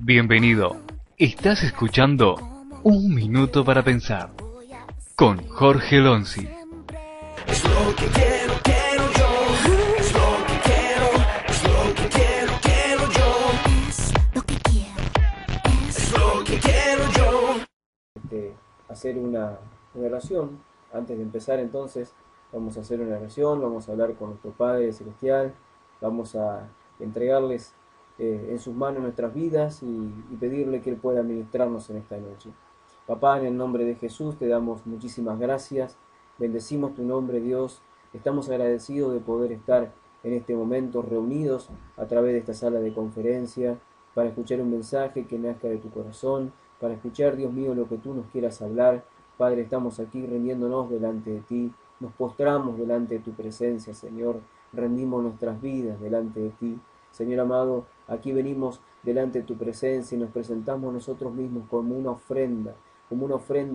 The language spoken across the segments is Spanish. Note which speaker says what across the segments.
Speaker 1: Bienvenido. Estás escuchando Un Minuto para Pensar con Jorge Lonzi.
Speaker 2: Es lo que quiero, quiero yo. Es lo que quiero, es lo que quiero yo.
Speaker 3: Es lo que quiero,
Speaker 2: Es lo que quiero yo.
Speaker 4: Hacer una oración. Antes de empezar, entonces, vamos a hacer una oración, vamos a hablar con nuestro Padre Celestial, vamos a entregarles en sus manos nuestras vidas y pedirle que Él pueda ministrarnos en esta noche. Papá, en el nombre de Jesús te damos muchísimas gracias, bendecimos tu nombre, Dios, estamos agradecidos de poder estar en este momento reunidos a través de esta sala de conferencia para escuchar un mensaje que nazca de tu corazón, para escuchar, Dios mío, lo que tú nos quieras hablar. Padre, estamos aquí rindiéndonos delante de ti, nos postramos delante de tu presencia, Señor, rendimos nuestras vidas delante de ti. Señor amado, aquí venimos delante de tu presencia y nos presentamos nosotros mismos como una ofrenda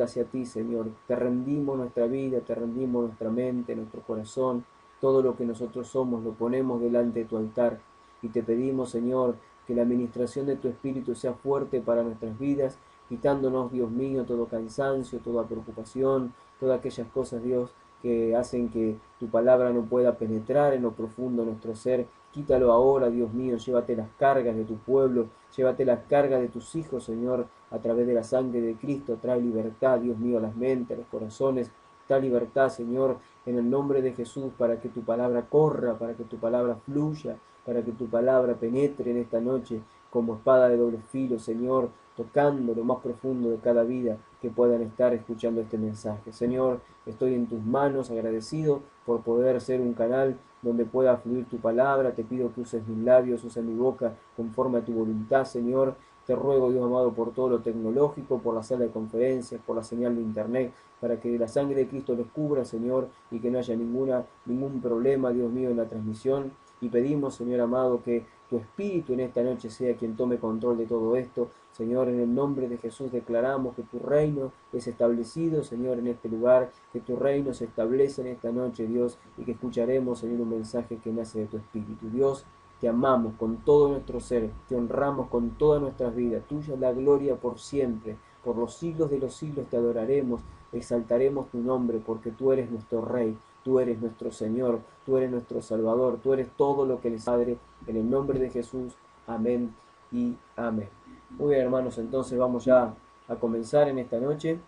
Speaker 4: hacia ti, Señor. Te rendimos nuestra vida, te rendimos nuestra mente, nuestro corazón, todo lo que nosotros somos lo ponemos delante de tu altar y te pedimos, Señor, que la administración de tu Espíritu sea fuerte para nuestras vidas, quitándonos, Dios mío, todo cansancio, toda preocupación, todas aquellas cosas, Dios, que hacen que tu palabra no pueda penetrar en lo profundo de nuestro ser. Quítalo ahora, Dios mío, llévate las cargas de tu pueblo, llévate las cargas de tus hijos, Señor, a través de la sangre de Cristo. Trae libertad, Dios mío, a las mentes, a los corazones. Trae libertad, Señor, en el nombre de Jesús, para que tu palabra corra, para que tu palabra fluya, para que tu palabra penetre en esta noche como espada de doble filo, Señor, tocando lo más profundo de cada vida que puedan estar escuchando este mensaje. Señor, estoy en tus manos, agradecido por poder ser un canal donde pueda fluir tu palabra. Te pido que uses mis labios, uses mi boca conforme a tu voluntad, Señor. Te ruego, Dios amado, por todo lo tecnológico, por la sala de conferencias, por la señal de internet, para que la sangre de Cristo los cubra, Señor, y que no haya ningún problema, Dios mío, en la transmisión. Y pedimos, Señor amado, que tu Espíritu en esta noche sea quien tome control de todo esto. Señor, en el nombre de Jesús declaramos que tu reino es establecido, Señor, en este lugar, que tu reino se establece en esta noche, Dios, y que escucharemos, Señor, un mensaje que nace de tu Espíritu. Dios, te amamos con todo nuestro ser, te honramos con todas nuestras vidas. Tuya es la gloria por siempre, por los siglos de los siglos te adoraremos, exaltaremos tu nombre, porque tú eres nuestro Rey, tú eres nuestro Señor, tú eres nuestro Salvador, tú eres todo lo que el Padre, en el nombre de Jesús, amén y amén. Muy bien, hermanos, entonces vamos ya a comenzar en esta noche.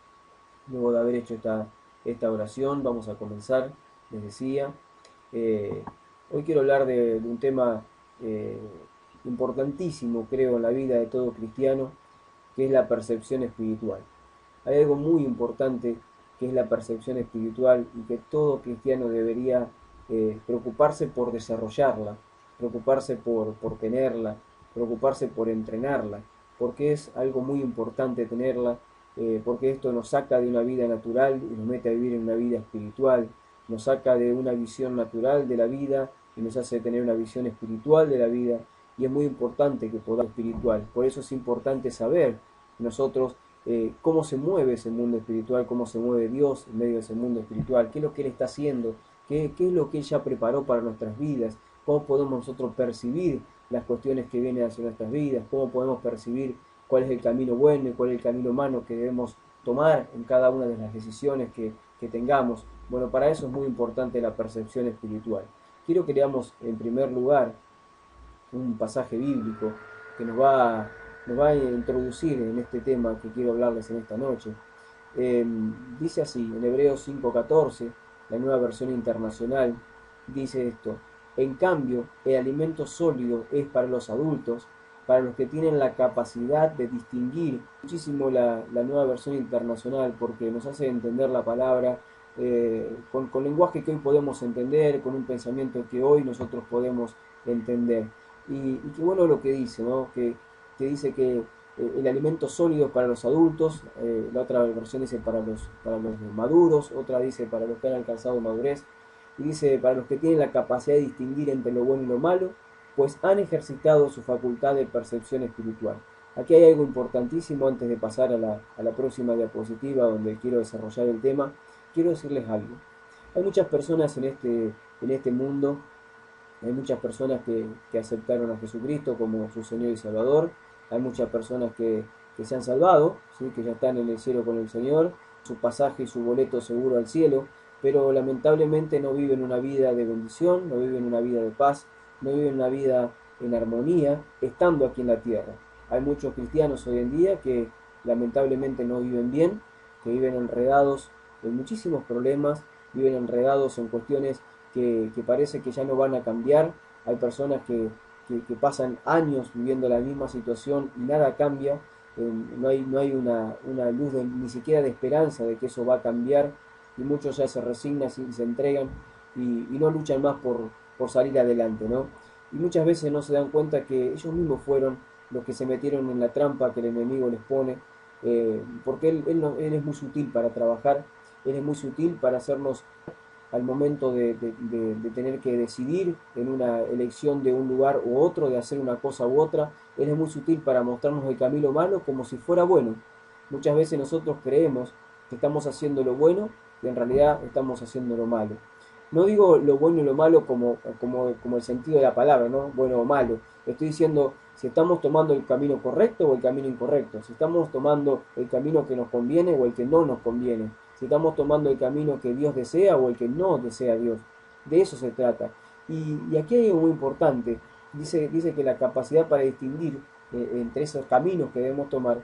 Speaker 4: Luego de haber hecho esta oración, vamos a comenzar, les decía. Hoy quiero hablar de un tema importantísimo, creo, en la vida de todo cristiano, que es la percepción espiritual. Hay algo muy importante que es la percepción espiritual y que todo cristiano debería preocuparse por desarrollarla, preocuparse por tenerla, preocuparse por entrenarla, porque es algo muy importante tenerla, porque esto nos saca de una vida natural y nos mete a vivir en una vida espiritual, nos saca de una visión natural de la vida y nos hace tener una visión espiritual de la vida, y es muy importante que podamos espiritual. Por eso es importante saber nosotros cómo se mueve ese mundo espiritual, cómo se mueve Dios en medio de ese mundo espiritual, qué es lo que Él está haciendo, qué es lo que Él ya preparó para nuestras vidas, cómo podemos nosotros percibir las cuestiones que vienen hacia nuestras vidas, cómo podemos percibir cuál es el camino bueno y cuál es el camino malo que debemos tomar en cada una de las decisiones que tengamos. Bueno, para eso es muy importante la percepción espiritual. Quiero que leamos en primer lugar un pasaje bíblico que nos va a introducir en este tema que quiero hablarles en esta noche. Dice así, en Hebreos 5:14, la Nueva Versión Internacional, dice esto: en cambio, el alimento sólido es para los adultos, para los que tienen la capacidad de distinguir. Muchísimo la Nueva Versión Internacional, porque nos hace entender la palabra con lenguaje que hoy podemos entender, con un pensamiento que hoy nosotros podemos entender. Y qué bueno lo que dice, ¿no? Que dice que el alimento sólido es para los adultos, la otra versión dice para los maduros, otra dice para los que han alcanzado madurez, y dice para los que tienen la capacidad de distinguir entre lo bueno y lo malo, pues han ejercitado su facultad de percepción espiritual. Aquí hay algo importantísimo antes de pasar a la próxima diapositiva donde quiero desarrollar el tema. Quiero decirles algo. Hay muchas personas en este mundo, hay muchas personas que aceptaron a Jesucristo como su Señor y Salvador, hay muchas personas que se han salvado, ¿sí? Que ya están en el cielo con el Señor, su pasaje y su boleto seguro al cielo, pero lamentablemente no viven una vida de bendición, no viven una vida de paz, no viven una vida en armonía, estando aquí en la tierra. Hay muchos cristianos hoy en día que lamentablemente no viven bien, que viven enredados en muchísimos problemas, viven enredados en cuestiones que parece que ya no van a cambiar. Hay personas que pasan años viviendo la misma situación y nada cambia. No hay una luz ni siquiera de esperanza de que eso va a cambiar, y muchos ya se resignan y se entregan y no luchan más por salir adelante, ¿no? Y muchas veces no se dan cuenta que ellos mismos fueron los que se metieron en la trampa que el enemigo les pone, porque él es muy sutil para trabajar, él es muy sutil para hacernos al momento de tener que decidir en una elección de un lugar u otro, de hacer una cosa u otra. Él es muy sutil para mostrarnos el camino malo como si fuera bueno. Muchas veces nosotros creemos que estamos haciendo lo bueno y en realidad estamos haciendo lo malo. No digo lo bueno y lo malo como el sentido de la palabra, ¿no? Bueno o malo. Estoy diciendo si estamos tomando el camino correcto o el camino incorrecto, si estamos tomando el camino que nos conviene o el que no nos conviene, si estamos tomando el camino que Dios desea o el que no desea Dios. De eso se trata. Y aquí hay algo muy importante. Dice que la capacidad para distinguir entre esos caminos que debemos tomar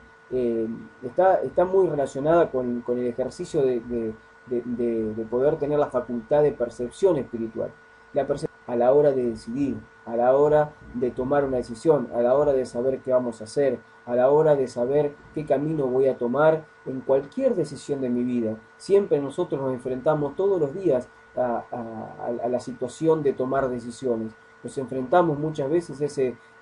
Speaker 4: está muy relacionada con el ejercicio de poder tener la facultad de percepción espiritual. La percepción a la hora de decidir, a la hora de tomar una decisión, a la hora de saber qué vamos a hacer, a la hora de saber qué camino voy a tomar en cualquier decisión de mi vida. Siempre nosotros nos enfrentamos todos los días a la situación de tomar decisiones. Nos enfrentamos muchas veces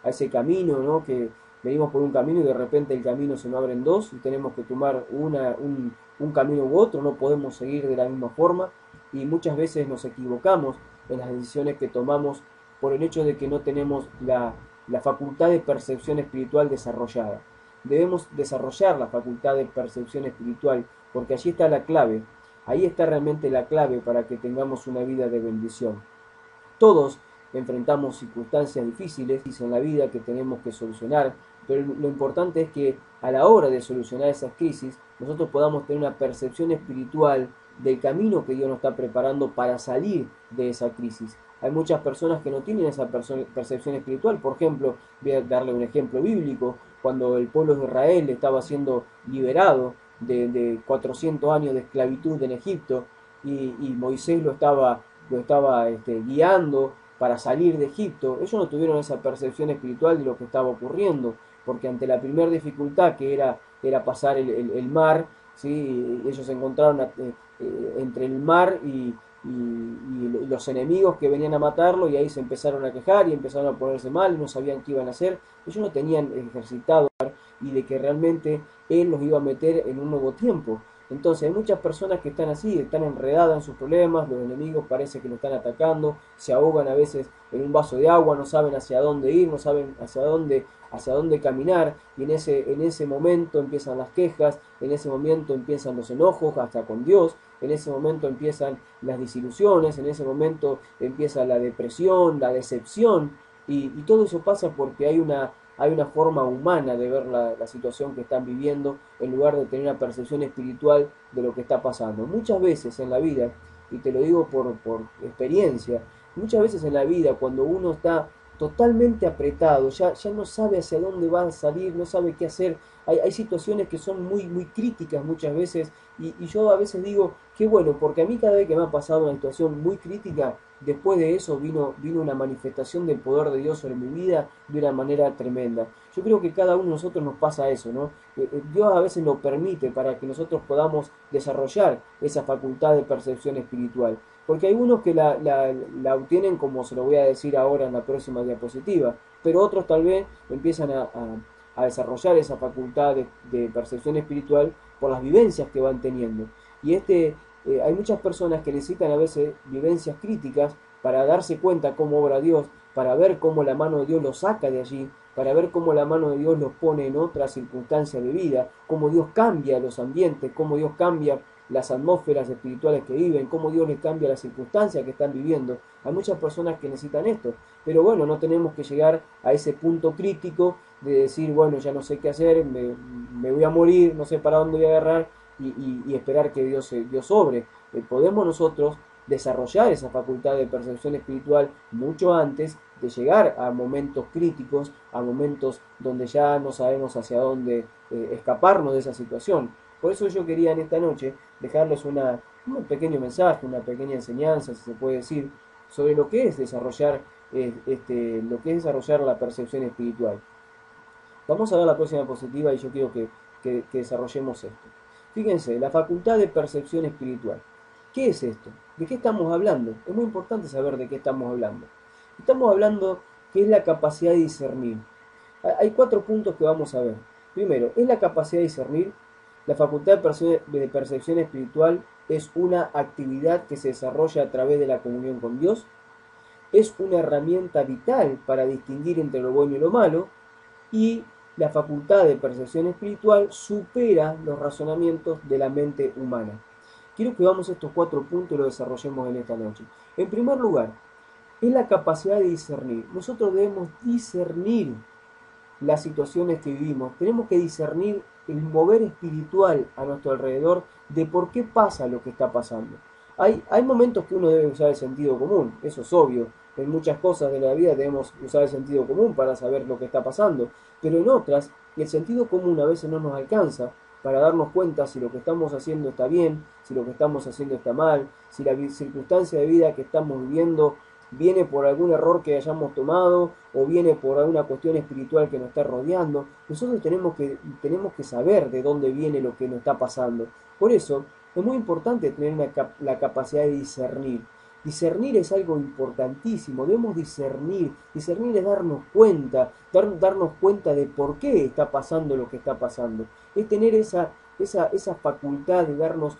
Speaker 4: a ese camino, ¿no? Que venimos por un camino y de repente el camino se nos abre en dos y tenemos que tomar un camino u otro, no podemos seguir de la misma forma y muchas veces nos equivocamos en las decisiones que tomamos por el hecho de que no tenemos la facultad de percepción espiritual desarrollada. Debemos desarrollar la facultad de percepción espiritual porque allí está la clave, ahí está realmente la clave para que tengamos una vida de bendición. Todos enfrentamos circunstancias difíciles en la vida que tenemos que solucionar, pero lo importante es que a la hora de solucionar esas crisis nosotros podamos tener una percepción espiritual del camino que Dios nos está preparando para salir de esa crisis. Hay muchas personas que no tienen esa percepción espiritual. Por ejemplo, voy a darle un ejemplo bíblico, cuando el pueblo de Israel estaba siendo liberado de 400 años de esclavitud en Egipto y Moisés lo estaba guiando para salir de Egipto. Ellos no tuvieron esa percepción espiritual de lo que estaba ocurriendo, porque ante la primera dificultad que era pasar el mar, ¿sí? Ellos se encontraron entre el mar y los enemigos que venían a matarlo, y ahí se empezaron a quejar y empezaron a ponerse mal y no sabían qué iban a hacer. Ellos no tenían ejercitado y de que realmente Él los iba a meter en un nuevo tiempo. Entonces hay muchas personas que están así, están enredadas en sus problemas, los enemigos parece que lo están atacando, se ahogan a veces en un vaso de agua, no saben hacia dónde ir, no saben hacia dónde caminar, y en ese momento empiezan las quejas, en ese momento empiezan los enojos hasta con Dios, en ese momento empiezan las desilusiones, en ese momento empieza la depresión, la decepción, y todo eso pasa porque hay una forma humana de ver la situación que están viviendo en lugar de tener una percepción espiritual de lo que está pasando. Muchas veces en la vida, y te lo digo por experiencia, muchas veces en la vida cuando uno está totalmente apretado, ya no sabe hacia dónde va a salir, no sabe qué hacer, hay situaciones que son muy, muy críticas muchas veces, y yo a veces digo, qué bueno, porque a mí cada vez que me ha pasado una situación muy crítica, después de eso vino una manifestación del poder de Dios sobre mi vida de una manera tremenda. Yo creo que cada uno de nosotros nos pasa eso, ¿no? Dios a veces lo permite para que nosotros podamos desarrollar esa facultad de percepción espiritual. Porque hay unos que la obtienen, como se lo voy a decir ahora en la próxima diapositiva, pero otros tal vez empiezan a desarrollar esa facultad de percepción espiritual por las vivencias que van teniendo. Y hay muchas personas que necesitan a veces vivencias críticas para darse cuenta cómo obra Dios para ver cómo la mano de Dios los saca de allí, para ver cómo la mano de Dios los pone en otra circunstancia de vida, cómo Dios cambia los ambientes, cómo Dios cambia las atmósferas espirituales que viven, cómo Dios les cambia las circunstancias que están viviendo. Hay muchas personas que necesitan esto, pero bueno, no tenemos que llegar a ese punto crítico de decir, bueno, ya no sé qué hacer, me voy a morir, no sé para dónde voy a agarrar y esperar que Dios obre. Podemos nosotros desarrollar esa facultad de percepción espiritual mucho antes de llegar a momentos críticos, a momentos donde ya no sabemos hacia dónde escaparnos de esa situación. Por eso yo quería en esta noche dejarles un pequeño mensaje, una pequeña enseñanza, si se puede decir, sobre lo que es desarrollar, la percepción espiritual. Vamos a ver la próxima diapositiva y yo quiero que desarrollemos esto. Fíjense, la facultad de percepción espiritual. ¿Qué es esto? ¿De qué estamos hablando? Es muy importante saber de qué estamos hablando. Estamos hablando que es la capacidad de discernir. Hay 4 puntos que vamos a ver. Primero, es la capacidad de discernir. La facultad de percepción espiritual es una actividad que se desarrolla a través de la comunión con Dios. Es una herramienta vital para distinguir entre lo bueno y lo malo. Y la facultad de percepción espiritual supera los razonamientos de la mente humana. Quiero que vamos a estos 4 puntos y los desarrollemos en esta noche. En primer lugar, es la capacidad de discernir. Nosotros debemos discernir las situaciones que vivimos. Tenemos que discernir el mover espiritual a nuestro alrededor de por qué pasa lo que está pasando. Hay momentos que uno debe usar el sentido común, eso es obvio. En muchas cosas de la vida debemos usar el sentido común para saber lo que está pasando. Pero en otras, el sentido común a veces no nos alcanza para darnos cuenta si lo que estamos haciendo está bien, si lo que estamos haciendo está mal, si la circunstancia de vida que estamos viviendo viene por algún error que hayamos tomado o viene por alguna cuestión espiritual que nos está rodeando. Nosotros tenemos que saber de dónde viene lo que nos está pasando. Por eso es muy importante tener la capacidad de discernir. Discernir es algo importantísimo, debemos discernir. Discernir es darnos cuenta de por qué está pasando lo que está pasando. Es tener esa facultad de darnos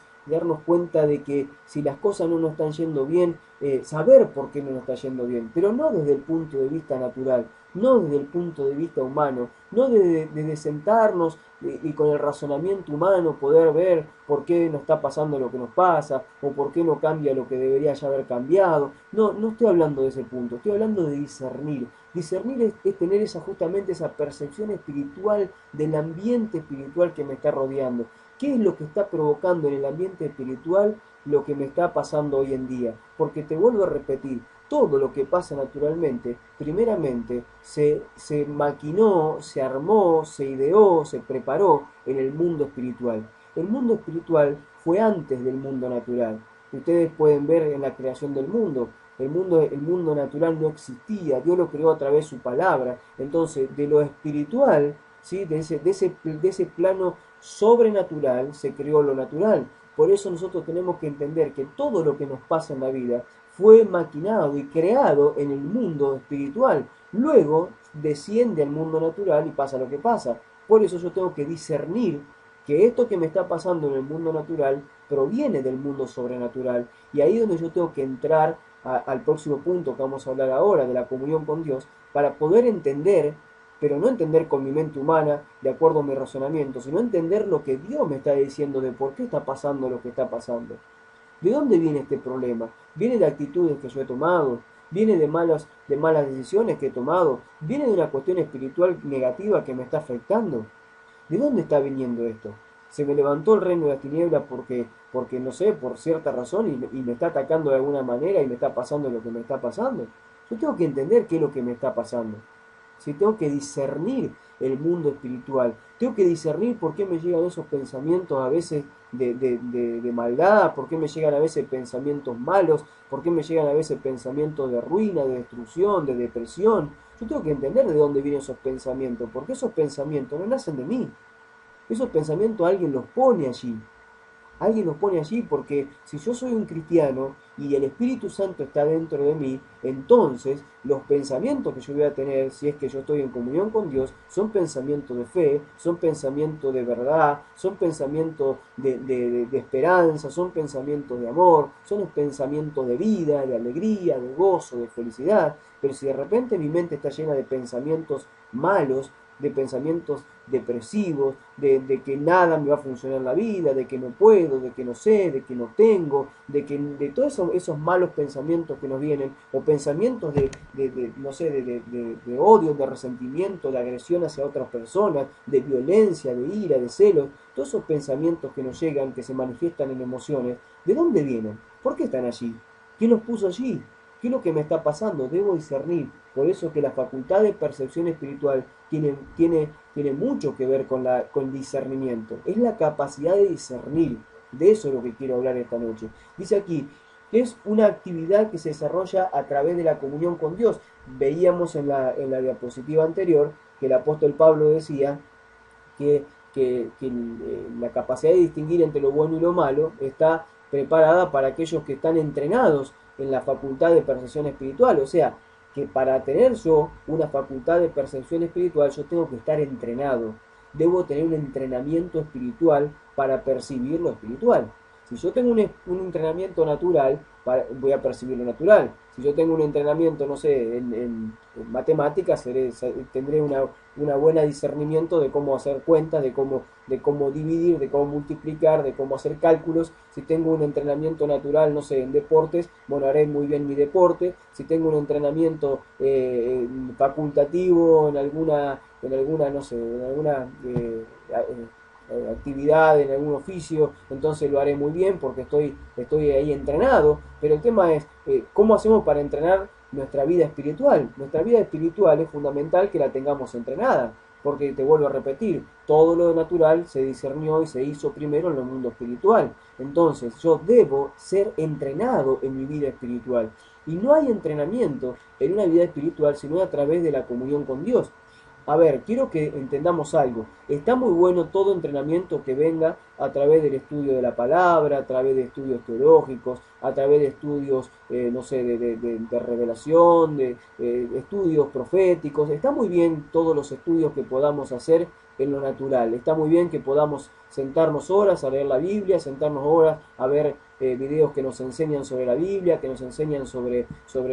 Speaker 4: cuenta de que si las cosas no nos están yendo bien, saber por qué no nos está yendo bien, pero no desde el punto de vista natural, no desde el punto de vista humano, no desde sentarnos y con el razonamiento humano poder ver por qué nos está pasando lo que nos pasa, o por qué no cambia lo que debería ya haber cambiado. No estoy hablando de ese punto, estoy hablando de discernir. Discernir es tener justamente esa percepción espiritual del ambiente espiritual que me está rodeando. ¿Qué es lo que está provocando en el ambiente espiritual lo que me está pasando hoy en día? Porque te vuelvo a repetir, todo lo que pasa naturalmente, primeramente se maquinó, se armó, se ideó, se preparó en el mundo espiritual. El mundo espiritual fue antes del mundo natural. Ustedes pueden ver en la creación del mundo. El mundo natural no existía, Dios lo creó a través de su palabra. Entonces, de lo espiritual, ¿sí? de ese plano sobrenatural se creó lo natural. Por eso nosotros tenemos que entender que todo lo que nos pasa en la vida fue maquinado y creado en el mundo espiritual. Luego desciende al mundo natural y pasa lo que pasa. Por eso yo tengo que discernir que esto que me está pasando en el mundo natural proviene del mundo sobrenatural. Y ahí es donde yo tengo que entrar al próximo punto que vamos a hablar ahora, de la comunión con Dios, para poder entender, pero no entender con mi mente humana, de acuerdo a mi razonamiento, sino entender lo que Dios me está diciendo de por qué está pasando lo que está pasando. ¿De dónde viene este problema? ¿Viene de actitudes que yo he tomado? ¿Viene de malas decisiones que he tomado? ¿Viene de una cuestión espiritual negativa que me está afectando? ¿De dónde está viniendo esto? ¿Se me levantó el reino de la tiniebla porque no sé, por cierta razón y me está atacando de alguna manera y me está pasando lo que me está pasando? Yo tengo que entender qué es lo que me está pasando. ¿Sí? Tengo que discernir el mundo espiritual. Tengo que discernir por qué me llegan esos pensamientos a veces de maldad, por qué me llegan a veces pensamientos malos, por qué me llegan a veces pensamientos de ruina, de destrucción, de depresión. Yo tengo que entender de dónde vienen esos pensamientos, porque esos pensamientos no nacen de mí. Esos pensamientos alguien los pone allí. alguien nos pone allí, porque si yo soy un cristiano y el Espíritu Santo está dentro de mí, entonces los pensamientos que yo voy a tener, si es que yo estoy en comunión con Dios, son pensamientos de fe, son pensamientos de verdad, son pensamientos de esperanza, son pensamientos de amor, son pensamientos de vida, de alegría, de gozo, de felicidad. Pero si de repente mi mente está llena de pensamientos malos, de pensamientos depresivos, de que nada me va a funcionar en la vida, de que no puedo, de que no sé, de que no tengo, de todos esos malos pensamientos que nos vienen, o pensamientos no sé, de odio, de resentimiento, de agresión hacia otras personas, de violencia, de ira, de celos, todos esos pensamientos que nos llegan, que se manifiestan en emociones, ¿de dónde vienen? ¿Por qué están allí? ¿Quién los puso allí? ¿Qué es lo que me está pasando? Debo discernir. Por eso que la facultad de percepción espiritual tiene mucho que ver con discernimiento. Es la capacidad de discernir. De eso es lo que quiero hablar esta noche. Dice aquí, que es una actividad que se desarrolla a través de la comunión con Dios. Veíamos en la diapositiva anterior que el apóstol Pablo decía que la capacidad de distinguir entre lo bueno y lo malo está preparada para aquellos que están entrenados en la facultad de percepción espiritual. O sea, que para tener yo una facultad de percepción espiritual, yo tengo que estar entrenado. Debo tener un entrenamiento espiritual para percibir lo espiritual. Si yo tengo un entrenamiento natural, voy a percibir lo natural. Si yo tengo un entrenamiento, no sé, en matemáticas, tendré una buena discernimiento de cómo hacer cuentas, de cómo dividir, de cómo multiplicar, de cómo hacer cálculos. Si tengo un entrenamiento natural, no sé, en deportes, bueno, haré muy bien mi deporte. Si tengo un entrenamiento facultativo en alguna, no sé, en alguna actividad, en algún oficio, entonces lo haré muy bien porque estoy ahí entrenado. Pero el tema es, ¿cómo hacemos para entrenar nuestra vida espiritual? Nuestra vida espiritual es fundamental que la tengamos entrenada, porque te vuelvo a repetir, todo lo natural se discernió y se hizo primero en el mundo espiritual. Entonces yo debo ser entrenado en mi vida espiritual. Y no hay entrenamiento en una vida espiritual sino a través de la comunión con Dios. A ver, quiero que entendamos algo. Está muy bueno todo entrenamiento que venga a través del estudio de la palabra, a través de estudios teológicos, a través de estudios, no sé, de revelación, de estudios proféticos. Está muy bien todos los estudios que podamos hacer en lo natural. Está muy bien que podamos sentarnos horas a leer la Biblia, sentarnos horas a ver videos que nos enseñan sobre la Biblia, que nos enseñan sobre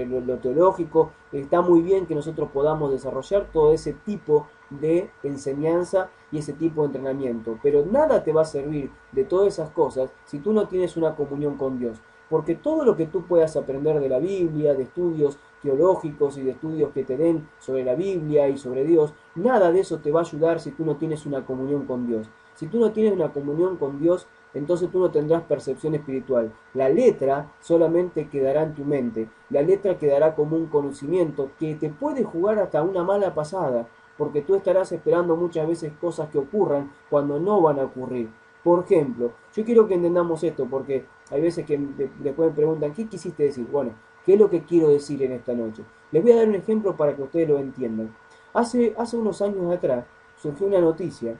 Speaker 4: lo teológico. Está muy bien que nosotros podamos desarrollar todo ese tipo de enseñanza y ese tipo de entrenamiento, pero nada te va a servir de todas esas cosas si tú no tienes una comunión con Dios, porque todo lo que tú puedas aprender de la Biblia, de estudios teológicos y de estudios que te den sobre la Biblia y sobre Dios, nada de eso te va a ayudar si tú no tienes una comunión con Dios. Si tú no tienes una comunión con Dios, entonces tú no tendrás percepción espiritual. La letra solamente quedará en tu mente. La letra quedará como un conocimiento que te puede jugar hasta una mala pasada, porque tú estarás esperando muchas veces cosas que ocurran cuando no van a ocurrir. Por ejemplo, yo quiero que entendamos esto, porque hay veces que después me preguntan, ¿qué quisiste decir? Bueno, ¿qué es lo que quiero decir en esta noche? Les voy a dar un ejemplo para que ustedes lo entiendan. Hace unos años atrás surgió una noticia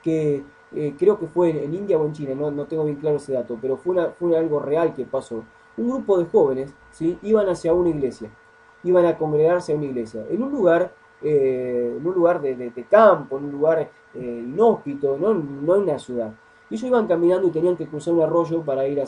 Speaker 4: que creo que fue en India o en China, no tengo bien claro ese dato, pero fue algo real que pasó. Un grupo de jóvenes, ¿sí?, iban hacia una iglesia, iban a congregarse a una iglesia, en un lugar de campo, en un lugar inhóspito, no en una ciudad. Y ellos iban caminando y tenían que cruzar un arroyo para ir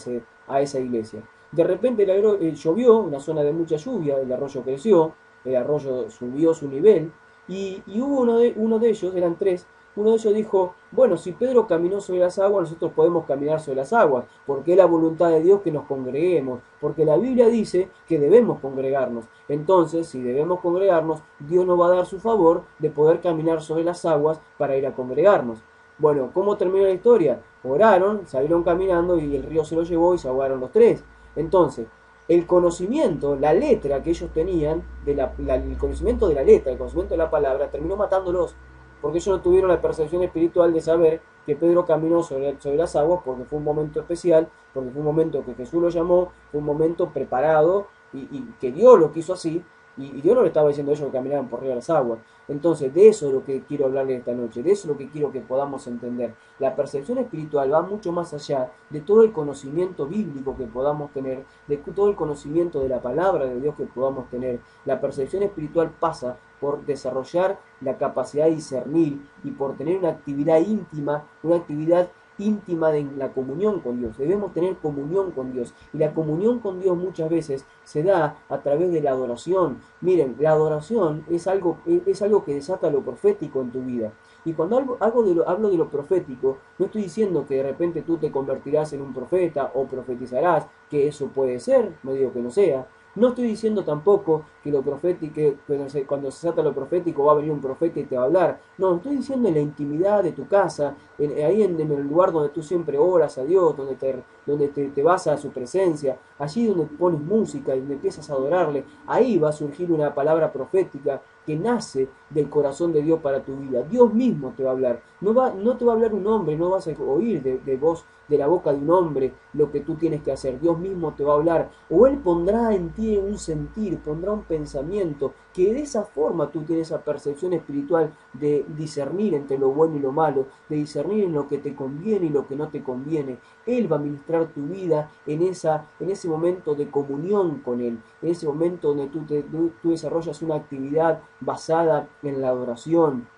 Speaker 4: a esa iglesia. De repente llovió, una zona de mucha lluvia, el arroyo creció, el arroyo subió su nivel, y hubo uno de ellos, eran tres. Uno de ellos dijo, bueno, si Pedro caminó sobre las aguas, nosotros podemos caminar sobre las aguas, porque es la voluntad de Dios que nos congreguemos, porque la Biblia dice que debemos congregarnos. Entonces, si debemos congregarnos, Dios nos va a dar su favor de poder caminar sobre las aguas para ir a congregarnos. Bueno, ¿cómo terminó la historia? Oraron, salieron caminando y el río se los llevó y se ahogaron los tres. Entonces, el conocimiento, la letra que ellos tenían, el conocimiento de la letra, el conocimiento de la palabra, terminó matándolos. Porque ellos no tuvieron la percepción espiritual de saber que Pedro caminó sobre las aguas, porque fue un momento especial, porque fue un momento que Jesús lo llamó, fue un momento preparado y que Dios lo quiso así. Y Dios no le estaba diciendo a ellos que caminaban por arriba de las aguas. Entonces, de eso es lo que quiero hablarles esta noche, de eso es lo que quiero que podamos entender. La percepción espiritual va mucho más allá de todo el conocimiento bíblico que podamos tener, de todo el conocimiento de la palabra de Dios que podamos tener. La percepción espiritual pasa por desarrollar la capacidad de discernir y por tener una actividad íntima de la comunión con Dios. Debemos tener comunión con Dios. Y la comunión con Dios muchas veces se da a través de la adoración. Miren, la adoración es algo que desata lo profético en tu vida. Y cuando hablo de lo profético, no estoy diciendo que de repente tú te convertirás en un profeta o profetizarás, que eso puede ser, no digo que no sea. No estoy diciendo tampoco que lo profético, que cuando se trata de lo profético va a venir un profeta y te va a hablar. No, estoy diciendo en la intimidad de tu casa, ahí en el lugar donde tú siempre oras a Dios, donde te vas a su presencia, allí donde pones música y donde empiezas a adorarle, ahí va a surgir una palabra profética que nace del corazón de Dios para tu vida. Dios mismo te va a hablar. No te va a hablar un hombre, no vas a oír de la boca de un hombre lo que tú tienes que hacer. Dios mismo te va a hablar. O Él pondrá en ti un sentir, pondrá un pensamiento, que de esa forma tú tienes esa percepción espiritual de discernir entre lo bueno y lo malo, de discernir en lo que te conviene y lo que no te conviene. Él va a ministrar tu vida en ese momento de comunión con Él, en ese momento donde tú desarrollas una actividad basada en la adoración.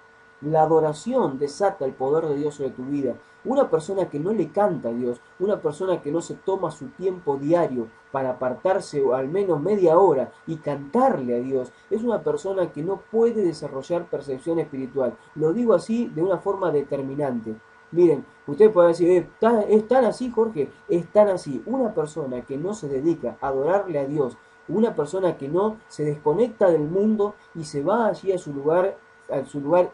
Speaker 4: La adoración desata el poder de Dios sobre tu vida. Una persona que no le canta a Dios, una persona que no se toma su tiempo diario para apartarse o al menos media hora y cantarle a Dios, es una persona que no puede desarrollar percepción espiritual. Lo digo así de una forma determinante. Miren, usted puede decir, ¿es tan así, Jorge? Es tan así. Una persona que no se dedica a adorarle a Dios, una persona que no se desconecta del mundo y se va allí a su lugar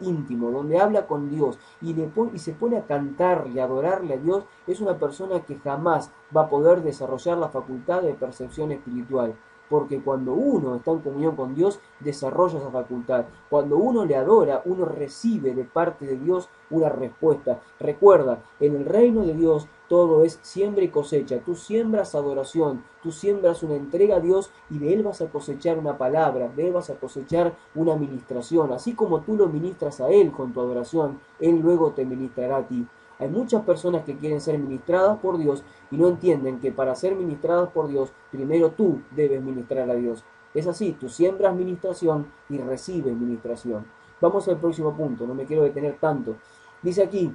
Speaker 4: íntimo, donde habla con Dios y se pone a cantar y a adorarle a Dios, es una persona que jamás va a poder desarrollar la facultad de percepción espiritual. Porque cuando uno está en comunión con Dios, desarrolla esa facultad. Cuando uno le adora, uno recibe de parte de Dios una respuesta. Recuerda, en el reino de Dios todo es siembra y cosecha. Tú siembras adoración, tú siembras una entrega a Dios y de Él vas a cosechar una palabra, de Él vas a cosechar una ministración. Así como tú lo ministras a Él con tu adoración, Él luego te ministrará a ti. Hay muchas personas que quieren ser ministradas por Dios y no entienden que para ser ministradas por Dios, primero tú debes ministrar a Dios. Es así, tú siembras ministración y recibes ministración. Vamos al próximo punto, no me quiero detener tanto. Dice aquí,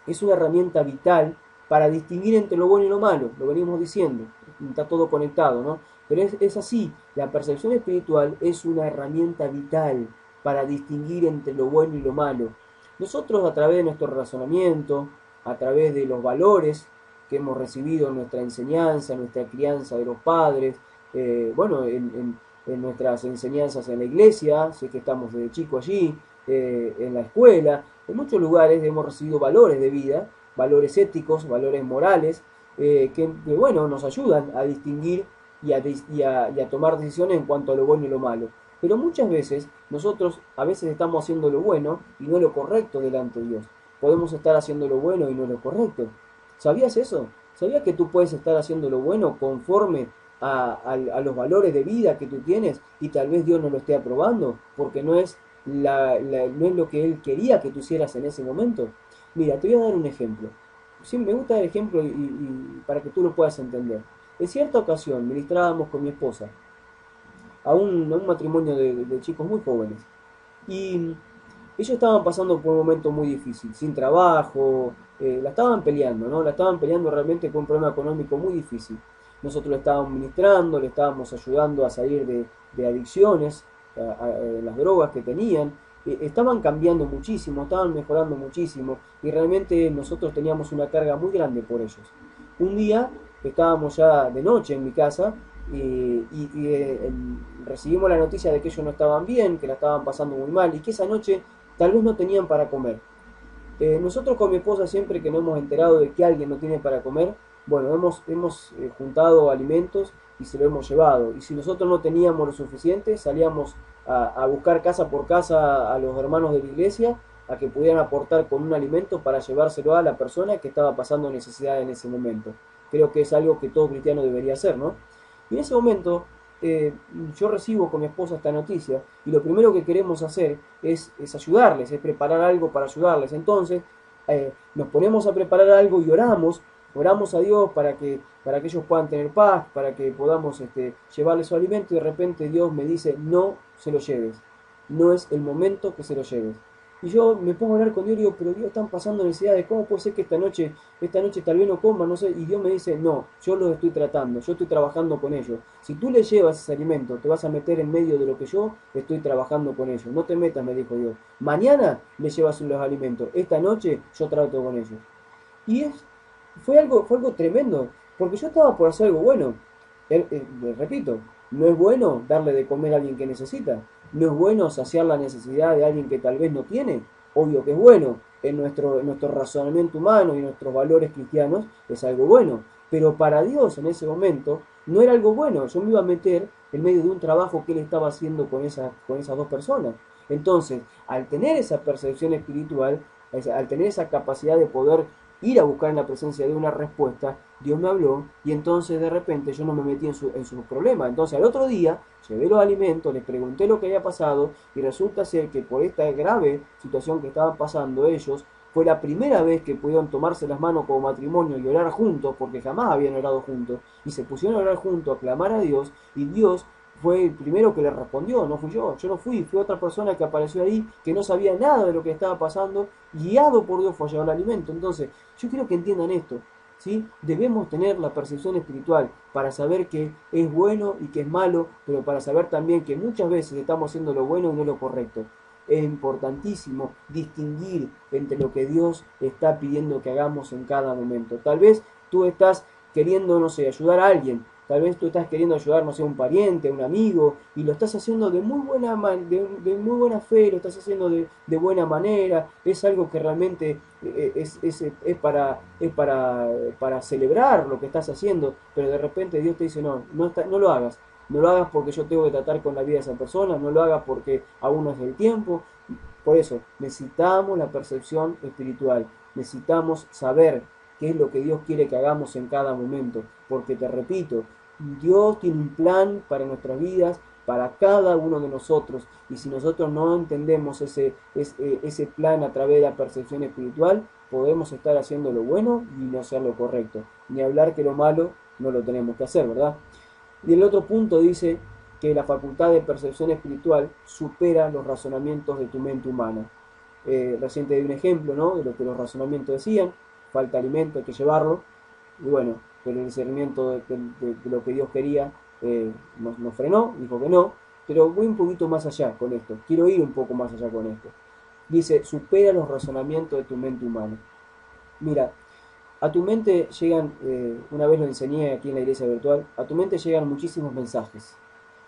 Speaker 4: es una herramienta vital para distinguir entre lo bueno y lo malo, lo venimos diciendo, está todo conectado, ¿no? Pero es así, la percepción espiritual es una herramienta vital para distinguir entre lo bueno y lo malo. Nosotros a través de nuestro razonamiento, a través de los valores que hemos recibido en nuestra enseñanza, en nuestra crianza de los padres, en nuestras enseñanzas en la iglesia, si es que estamos desde chico allí, en la escuela, en muchos lugares hemos recibido valores de vida, valores éticos, valores morales, que nos ayudan a distinguir y a tomar decisiones en cuanto a lo bueno y lo malo. Pero muchas veces nosotros a veces estamos haciendo lo bueno y no lo correcto delante de Dios. Podemos estar haciendo lo bueno y no lo correcto. ¿Sabías eso? ¿Sabías que tú puedes estar haciendo lo bueno conforme a los valores de vida que tú tienes y tal vez Dios no lo esté aprobando porque no es lo que Él quería que tú hicieras en ese momento? Mira, te voy a dar un ejemplo. Sí, me gusta el ejemplo y para que tú lo puedas entender. En cierta ocasión ministrábamos con mi esposa a un matrimonio de chicos muy jóvenes. Y ellos estaban pasando por un momento muy difícil, sin trabajo, la estaban peleando, ¿no? La estaban peleando realmente con un problema económico muy difícil. Nosotros le estábamos ministrando, le estábamos ayudando a salir de adicciones, a las drogas que tenían. Estaban cambiando muchísimo, estaban mejorando muchísimo y realmente nosotros teníamos una carga muy grande por ellos. Un día estábamos ya de noche en mi casa recibimos la noticia de que ellos no estaban bien, que la estaban pasando muy mal y que esa noche tal vez no tenían para comer. Nosotros con mi esposa siempre que nos hemos enterado de que alguien no tiene para comer, bueno, hemos juntado alimentos y se lo hemos llevado. Y si nosotros no teníamos lo suficiente, salíamos a buscar casa por casa a los hermanos de la iglesia a que pudieran aportar con un alimento para llevárselo a la persona que estaba pasando necesidad en ese momento. Creo que es algo que todo cristiano debería hacer, ¿no? Y en ese momento yo recibo con mi esposa esta noticia y lo primero que queremos hacer es ayudarles, es preparar algo para ayudarles. Entonces nos ponemos a preparar algo y oramos a Dios para que ellos puedan tener paz, para que podamos llevarles su alimento, y de repente Dios me dice: no se lo lleves, no es el momento que se lo lleves. Y yo me pongo a hablar con Dios y digo: pero Dios, están pasando necesidades, ¿cómo puede ser que esta noche tal vez no coma? No sé. Y Dios me dice: no, yo los estoy tratando, yo estoy trabajando con ellos. Si tú les llevas ese alimento, te vas a meter en medio de lo que yo estoy trabajando con ellos. No te metas, me dijo Dios. Mañana les llevas los alimentos, esta noche yo trato con ellos. Y fue algo tremendo, porque yo estaba por hacer algo bueno. Repito, no es bueno darle de comer a alguien que necesita, no es bueno saciar la necesidad de alguien que tal vez no tiene. Obvio que es bueno, en nuestro razonamiento humano y nuestros valores cristianos es algo bueno, pero para Dios en ese momento no era algo bueno. Yo me iba a meter en medio de un trabajo que Él estaba haciendo con esas dos personas. Entonces, al tener esa percepción espiritual, al tener esa capacidad de poder ir a buscar en la presencia de una respuesta, Dios me habló, y entonces de repente yo no me metí en su problema. Entonces al otro día llevé los alimentos, les pregunté lo que había pasado, y resulta ser que por esta grave situación que estaban pasando ellos, fue la primera vez que pudieron tomarse las manos como matrimonio y orar juntos, porque jamás habían orado juntos, y se pusieron a orar juntos, a clamar a Dios, y Dios fue el primero que le respondió. No fui yo no fui, fue otra persona que apareció ahí, que no sabía nada de lo que estaba pasando, guiado por Dios fue a llevar el alimento. Entonces, yo quiero que entiendan esto, ¿sí? Debemos tener la percepción espiritual para saber que es bueno y que es malo, pero para saber también que muchas veces estamos haciendo lo bueno y no lo correcto. Es importantísimo distinguir entre lo que Dios está pidiendo que hagamos en cada momento. Tal vez tú estás queriendo, no sé, ayudar a alguien. Tal vez tú estás queriendo ayudar, no sé, a un pariente, a un amigo, y lo estás haciendo de muy buena fe, lo estás haciendo de buena manera. Es algo que realmente es para celebrar lo que estás haciendo, pero de repente Dios te dice: no lo hagas. No lo hagas porque yo tengo que tratar con la vida de esa persona, no lo hagas porque aún no es el tiempo. Por eso, necesitamos la percepción espiritual, necesitamos saber qué es lo que Dios quiere que hagamos en cada momento, porque te repito, Dios tiene un plan para nuestras vidas, para cada uno de nosotros, y si nosotros no entendemos ese plan a través de la percepción espiritual, podemos estar haciendo lo bueno y no hacer lo correcto, ni hablar que lo malo no lo tenemos que hacer, ¿verdad? Y el otro punto dice que la facultad de percepción espiritual supera los razonamientos de tu mente humana. Recién te di un ejemplo, ¿no?, de lo que los razonamientos decían: falta alimento, hay que llevarlo, y bueno, pero el discernimiento de lo que Dios quería nos frenó, dijo que no. Pero voy un poquito más allá con esto, quiero ir un poco más allá con esto. Dice: supera los razonamientos de tu mente humana. Mira, a tu mente llegan, una vez lo enseñé aquí en la iglesia virtual, a tu mente llegan muchísimos mensajes,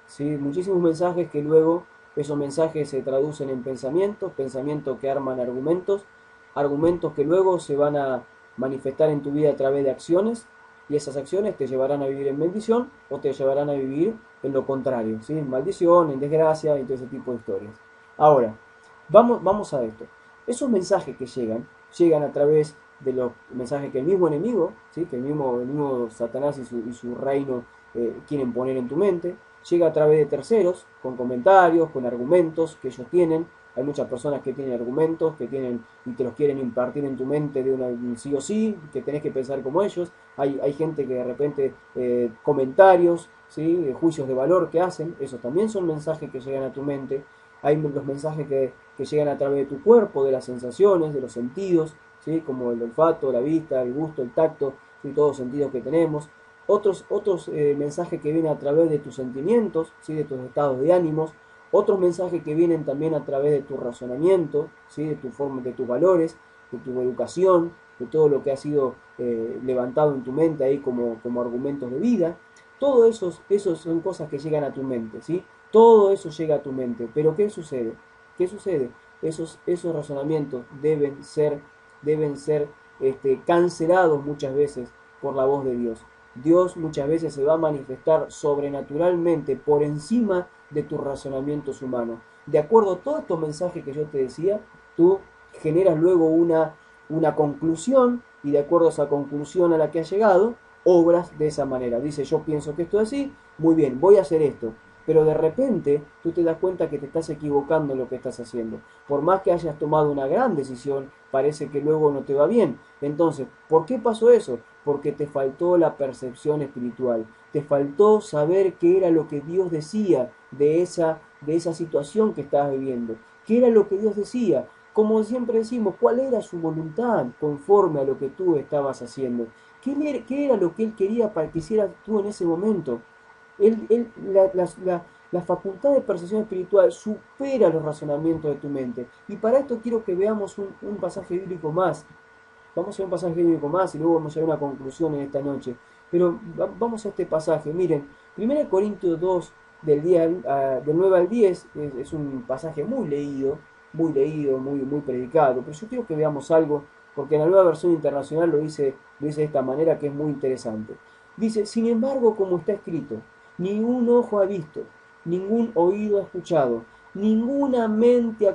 Speaker 4: ¿sí? Muchísimos mensajes que luego esos mensajes se traducen en pensamientos que arman argumentos que luego se van a manifestar en tu vida a través de acciones, y esas acciones te llevarán a vivir en bendición o te llevarán a vivir en lo contrario, ¿sí? En maldición, en desgracia y todo ese tipo de historias. Ahora, vamos a esto. Esos mensajes que llegan a través de los mensajes que el mismo enemigo, ¿sí?, que el mismo Satanás y su reino quieren poner en tu mente. Llega a través de terceros, con comentarios, con argumentos que ellos tienen. Hay muchas personas que tienen argumentos y te los quieren impartir en tu mente de un sí o sí, que tenés que pensar como ellos. Hay gente que de repente comentarios, ¿sí?, juicios de valor que hacen, esos también son mensajes que llegan a tu mente. Hay los mensajes que llegan a través de tu cuerpo, de las sensaciones, de los sentidos, ¿sí?, como el olfato, la vista, el gusto, el tacto, ¿sí?, todos los sentidos que tenemos. Otros mensajes que vienen a través de tus sentimientos, ¿sí?, de tus estados de ánimos. Otros mensajes que vienen también a través de tu razonamiento, ¿sí?, de tus valores, de tu educación, de todo lo que ha sido levantado en tu mente ahí como argumentos de vida. Todo esos son cosas que llegan a tu mente, ¿sí? Todo eso llega a tu mente. Pero ¿qué sucede? Esos razonamientos deben ser cancelados muchas veces por la voz de Dios. Dios muchas veces se va a manifestar sobrenaturalmente por encima de tus razonamientos humanos. De acuerdo a todos estos mensajes que yo te decía, tú generas luego una conclusión, y de acuerdo a esa conclusión a la que has llegado, obras de esa manera. Dice: yo pienso que esto es así, muy bien, voy a hacer esto. Pero de repente tú te das cuenta que te estás equivocando en lo que estás haciendo. Por más que hayas tomado una gran decisión, parece que luego no te va bien. Entonces, ¿por qué pasó eso? Porque te faltó la percepción espiritual. Te faltó saber qué era lo que Dios decía de esa situación que estabas viviendo. ¿Qué era lo que Dios decía? Como siempre decimos, ¿cuál era su voluntad conforme a lo que tú estabas haciendo? ¿Qué era lo que Él quería para que hicieras tú en ese momento? La facultad de percepción espiritual supera los razonamientos de tu mente. Y para esto quiero que veamos un pasaje bíblico más. Vamos a ver un pasaje bíblico más y luego vamos a ver una conclusión en esta noche. Pero vamos a este pasaje. Miren, 1 Corintios 2, del 9 al 10, es un pasaje muy leído, muy predicado. Pero yo quiero que veamos algo, porque en la Nueva Versión Internacional lo dice de esta manera que es muy interesante. Dice, sin embargo, como está escrito, ningún ojo ha visto, ningún oído ha escuchado, ninguna mente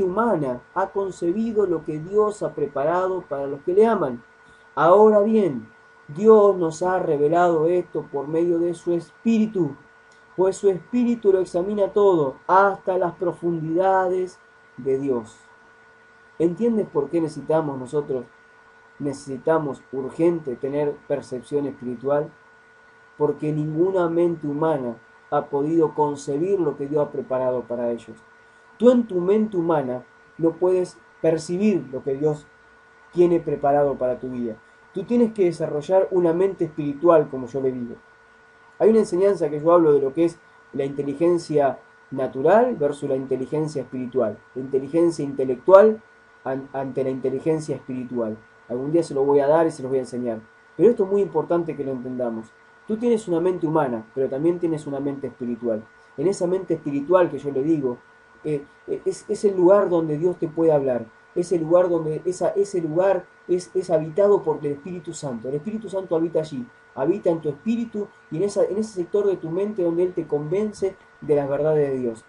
Speaker 4: humana ha concebido lo que Dios ha preparado para los que le aman. Ahora bien, Dios nos ha revelado esto por medio de su Espíritu, pues su Espíritu lo examina todo, hasta las profundidades de Dios. ¿Entiendes por qué necesitamos urgente tener percepción espiritual? Porque ninguna mente humana ha podido concebir lo que Dios ha preparado para ellos. Tú en tu mente humana no puedes percibir lo que Dios tiene preparado para tu vida. Tú tienes que desarrollar una mente espiritual, como yo le digo. Hay una enseñanza que yo hablo de lo que es la inteligencia natural versus la inteligencia espiritual. La inteligencia intelectual ante la inteligencia espiritual. Algún día se lo voy a dar y se los voy a enseñar. Pero esto es muy importante que lo entendamos. Tú tienes una mente humana, pero también tienes una mente espiritual. En esa mente espiritual que yo le digo, es el lugar donde Dios te puede hablar. Es el lugar donde ese lugar es habitado por el Espíritu Santo. El Espíritu Santo habita allí, habita en tu espíritu y en ese sector de tu mente donde Él te convence de las verdades de Dios.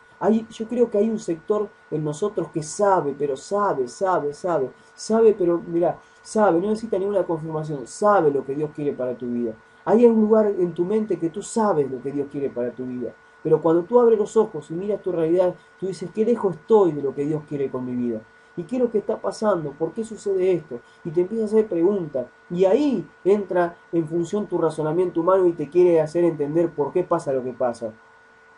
Speaker 4: Yo creo que hay un sector en nosotros que sabe, pero sabe, pero mira, sabe, no necesita ninguna confirmación, sabe lo que Dios quiere para tu vida. Hay un lugar en tu mente que tú sabes lo que Dios quiere para tu vida. Pero cuando tú abres los ojos y miras tu realidad, tú dices, qué lejos estoy de lo que Dios quiere con mi vida. ¿Y qué es lo que está pasando? ¿Por qué sucede esto? Y te empiezas a hacer preguntas. Y ahí entra en función tu razonamiento humano y te quiere hacer entender por qué pasa lo que pasa.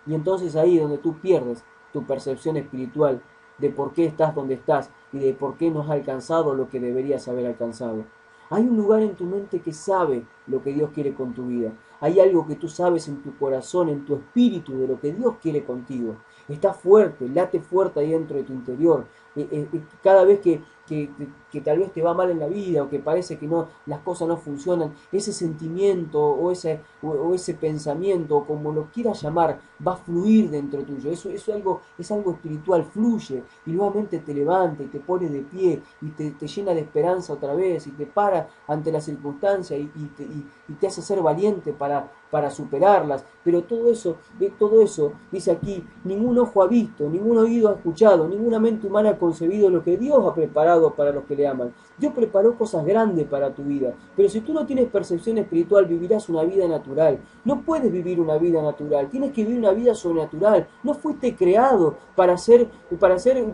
Speaker 4: Y entonces ahí es donde tú pierdes tu percepción espiritual de por qué estás donde estás y de por qué no has alcanzado lo que deberías haber alcanzado. Hay un lugar en tu mente que sabe lo que Dios quiere con tu vida. Hay algo que tú sabes en tu corazón, en tu espíritu, de lo que Dios quiere contigo. Está fuerte, late fuerte ahí dentro de tu interior. Cada vez que tal vez te va mal en la vida o que parece que no, las cosas no funcionan, ese sentimiento o ese pensamiento, como lo quieras llamar, va a fluir dentro tuyo. Eso es algo espiritual, fluye y nuevamente te levanta y te pone de pie y te llena de esperanza otra vez y te para ante las circunstancias y te hace ser valiente para superarlas. Pero todo eso, dice aquí, ningún ojo ha visto, ningún oído ha escuchado, ninguna mente humana ha concebido lo que Dios ha preparado para los que le aman. Dios preparó cosas grandes para tu vida, pero si tú no tienes percepción espiritual, vivirás una vida natural. No puedes vivir una vida natural, tienes que vivir una vida sobrenatural. No fuiste creado para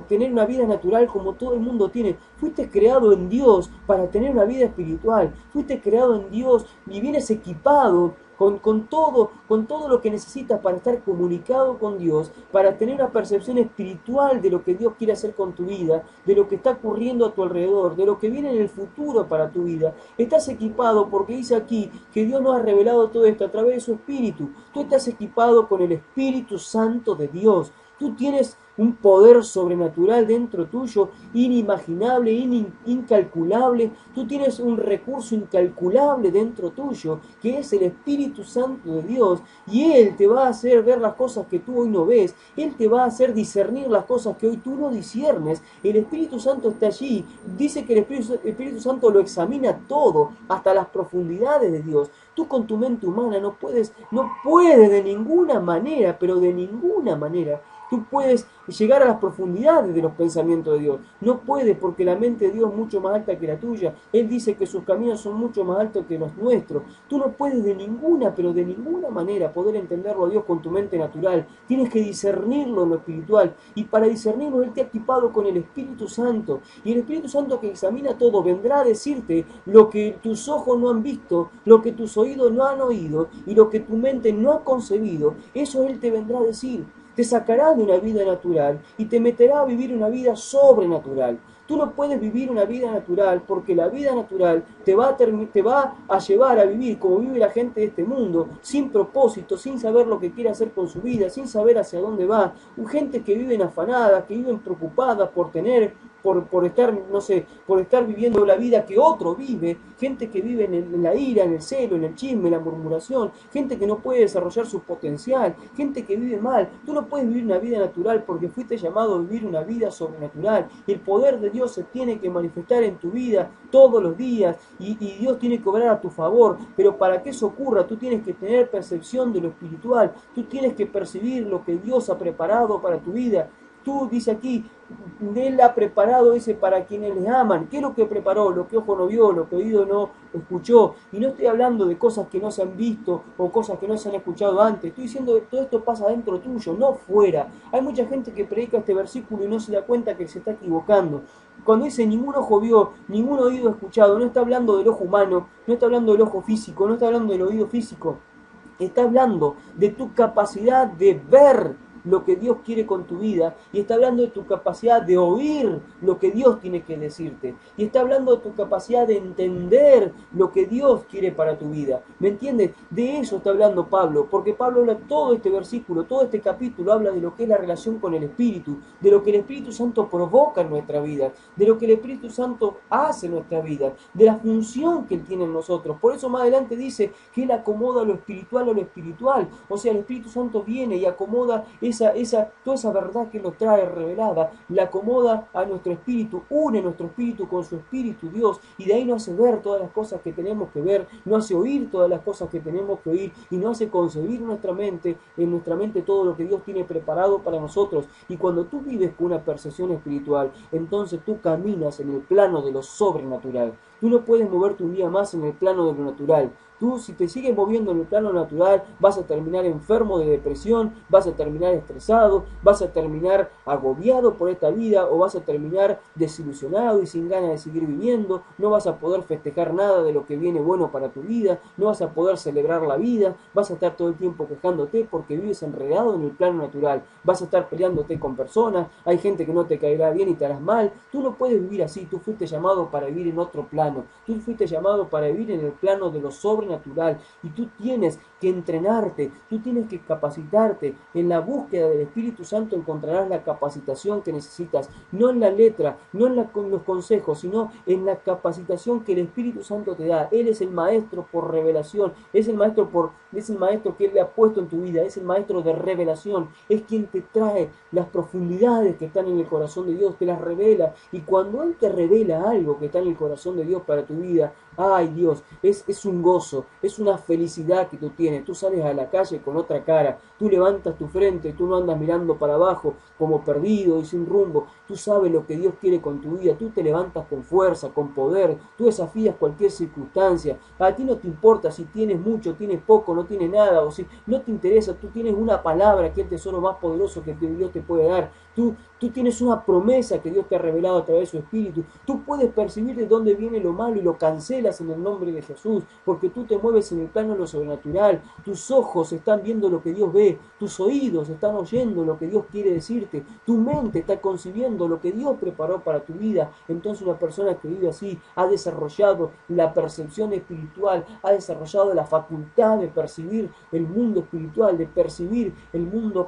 Speaker 4: tener una vida natural como todo el mundo tiene. Fuiste creado en Dios para tener una vida espiritual. Fuiste creado en Dios y vienes equipado con todo lo que necesitas para estar comunicado con Dios, para tener una percepción espiritual de lo que Dios quiere hacer con tu vida, de lo que está ocurriendo a tu alrededor, de lo que viene en el futuro para tu vida. Estás equipado porque dice aquí que Dios nos ha revelado todo esto a través de su Espíritu. Tú estás equipado con el Espíritu Santo de Dios. Tú tienes un poder sobrenatural dentro tuyo, inimaginable, incalculable. Tú tienes un recurso incalculable dentro tuyo, que es el Espíritu Santo de Dios. Y Él te va a hacer ver las cosas que tú hoy no ves. Él te va a hacer discernir las cosas que hoy tú no disciernes. El Espíritu Santo está allí. Dice que el Espíritu Santo lo examina todo, hasta las profundidades de Dios. Tú con tu mente humana no puedes de ninguna manera, pero de ninguna manera, Tú puedes llegar a las profundidades de los pensamientos de Dios. No puedes, porque la mente de Dios es mucho más alta que la tuya. Él dice que sus caminos son mucho más altos que los nuestros. Tú no puedes de ninguna, pero de ninguna manera poder entenderlo a Dios con tu mente natural. Tienes que discernirlo en lo espiritual. Y para discernirlo, Él te ha equipado con el Espíritu Santo. Y el Espíritu Santo, que examina todo, vendrá a decirte lo que tus ojos no han visto, lo que tus oídos no han oído y lo que tu mente no ha concebido. Eso Él te vendrá a decir. Te sacará de una vida natural y te meterá a vivir una vida sobrenatural. Tú no puedes vivir una vida natural porque la vida natural te va a llevar a vivir como vive la gente de este mundo, sin propósito, sin saber lo que quiere hacer con su vida, sin saber hacia dónde va. Gente que viven afanadas, que viven preocupadas por tener, por estar, no sé, por estar viviendo la vida que otro vive, gente que vive en la ira, en el celo, en el chisme, en la murmuración, gente que no puede desarrollar su potencial, gente que vive mal. Tú no puedes vivir una vida natural porque fuiste llamado a vivir una vida sobrenatural. El poder de Dios se tiene que manifestar en tu vida todos los días y Dios tiene que obrar a tu favor, pero para que eso ocurra tú tienes que tener percepción de lo espiritual, tú tienes que percibir lo que Dios ha preparado para tu vida. Tú, dice aquí, Él ha preparado ese para quienes le aman. ¿Qué es lo que preparó? Lo que ojo no vio, lo que oído no escuchó. Y no estoy hablando de cosas que no se han visto o cosas que no se han escuchado antes. Estoy diciendo que todo esto pasa dentro tuyo, no fuera. Hay mucha gente que predica este versículo y no se da cuenta que se está equivocando. Cuando dice ningún ojo vio, ningún oído escuchado, no está hablando del ojo humano, no está hablando del ojo físico, no está hablando del oído físico. Está hablando de tu capacidad de ver lo que Dios quiere con tu vida, y está hablando de tu capacidad de oír lo que Dios tiene que decirte, y está hablando de tu capacidad de entender lo que Dios quiere para tu vida. ¿Me entiendes? De eso está hablando Pablo, porque Pablo habla todo este versículo, todo este capítulo habla de lo que es la relación con el Espíritu, de lo que el Espíritu Santo provoca en nuestra vida, de lo que el Espíritu Santo hace en nuestra vida, de la función que Él tiene en nosotros. Por eso más adelante dice que Él acomoda lo espiritual a lo espiritual, o sea, el Espíritu Santo viene y acomoda toda esa verdad que nos trae revelada, la acomoda a nuestro espíritu, une nuestro espíritu con su espíritu, Dios, y de ahí nos hace ver todas las cosas que tenemos que ver, nos hace oír todas las cosas que tenemos que oír, y nos hace concebir en nuestra mente todo lo que Dios tiene preparado para nosotros. Y cuando tú vives con una percepción espiritual, entonces tú caminas en el plano de lo sobrenatural. Tú no puedes moverte un día más en el plano de lo natural. Tú, si te sigues moviendo en el plano natural, vas a terminar enfermo de depresión, vas a terminar estresado, vas a terminar agobiado por esta vida, o vas a terminar desilusionado y sin ganas de seguir viviendo. No vas a poder festejar nada de lo que viene bueno para tu vida, no vas a poder celebrar la vida, vas a estar todo el tiempo quejándote porque vives enredado en el plano natural, vas a estar peleándote con personas, hay gente que no te caerá bien y te harás mal. Tú no puedes vivir así, tú fuiste llamado para vivir en otro plano, tú fuiste llamado para vivir en el plano de lo sobrenatural, y tú tienes que entrenarte, tú tienes que capacitarte. En la búsqueda del Espíritu Santo encontrarás la capacitación que necesitas, no en la letra, no en los consejos, sino en la capacitación que el Espíritu Santo te da. Él es el maestro por revelación, es el maestro que Él le ha puesto en tu vida, es el maestro de revelación, es quien te trae las profundidades que están en el corazón de Dios, te las revela, y cuando Él te revela algo que está en el corazón de Dios para tu vida, ay Dios, es un gozo, es una felicidad que tú tienes. Tú sales a la calle con otra cara, tú levantas tu frente, tú no andas mirando para abajo como perdido y sin rumbo. Tú sabes lo que Dios quiere con tu vida, tú te levantas con fuerza, con poder, tú desafías cualquier circunstancia. A ti no te importa si tienes mucho, tienes poco, no tienes nada, o si no te interesa, tú tienes una palabra que es el tesoro más poderoso que Dios te puede dar. Tú tienes una promesa que Dios te ha revelado a través de su Espíritu. Tú puedes percibir de dónde viene lo malo y lo cancelas en el nombre de Jesús, porque tú te mueves en el plano de lo sobrenatural. Tus ojos están viendo lo que Dios ve, tus oídos están oyendo lo que Dios quiere decirte, tu mente está concibiendo lo que Dios preparó para tu vida. Entonces una persona que vive así ha desarrollado la percepción espiritual, ha desarrollado la facultad de percibir el mundo espiritual, de percibir el mundo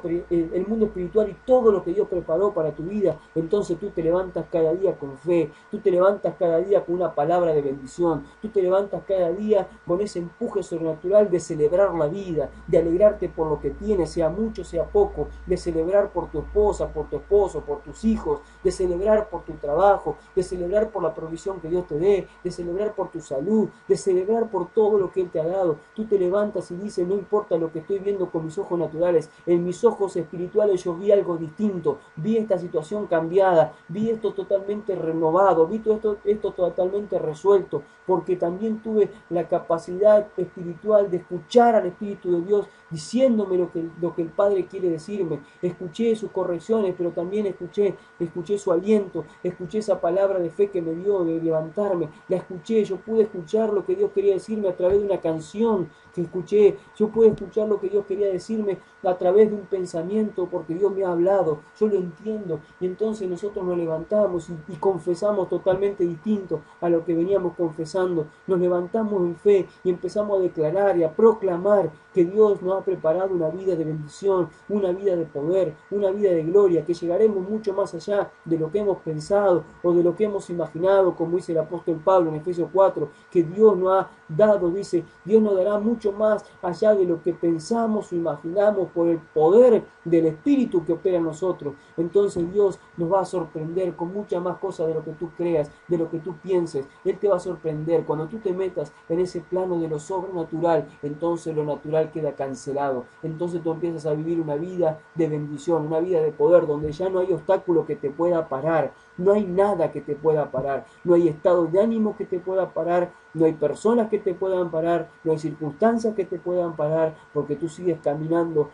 Speaker 4: espiritual y todo lo que Dios preparó para tu vida. Entonces tú te levantas cada día con fe, tú te levantas cada día con una palabra de bendición, tú te levantas cada día con ese empuje sobrenatural de celebrar celebrar la vida, de alegrarte por lo que tienes, sea mucho, sea poco, de celebrar por tu esposa, por tu esposo, por tus hijos, de celebrar por tu trabajo, de celebrar por la provisión que Dios te dé, de celebrar por tu salud, de celebrar por todo lo que Él te ha dado. Tú te levantas y dices, no importa lo que estoy viendo con mis ojos naturales, en mis ojos espirituales yo vi algo distinto, vi esta situación cambiada, vi esto totalmente renovado, vi esto totalmente resuelto, porque también tuve la capacidad espiritual de escuchar al Espíritu de Dios diciéndome lo que el Padre quiere decirme. Escuché sus correcciones, pero también escuché su aliento, escuché esa palabra de fe que me dio de levantarme, la escuché, yo pude escuchar lo que Dios quería decirme a través de una canción que escuché, yo pude escuchar lo que Dios quería decirme a través de un pensamiento, porque Dios me ha hablado, yo lo entiendo, y entonces nosotros nos levantamos y confesamos totalmente distinto a lo que veníamos confesando, nos levantamos en fe y empezamos a declarar y a proclamar que Dios nos ha preparado una vida de bendición, una vida de poder, una vida de gloria, que llegaremos mucho más allá de lo que hemos pensado o de lo que hemos imaginado, como dice el apóstol Pablo en Efesios 4, que Dios nos ha dado, dice, Dios nos dará mucho más allá de lo que pensamos o imaginamos por el poder del Espíritu que opera en nosotros. Entonces Dios nos va a sorprender con muchas más cosas de lo que tú creas, de lo que tú pienses. Él te va a sorprender cuando tú te metas en ese plano de lo sobrenatural. Entonces lo natural queda cancelado. Entonces tú empiezas a vivir una vida de bendición, una vida de poder, donde ya no hay obstáculo que te pueda parar. No hay nada que te pueda parar, no hay estado de ánimo que te pueda parar, no hay personas que te puedan parar, no hay circunstancias que te puedan parar, porque tú sigues caminando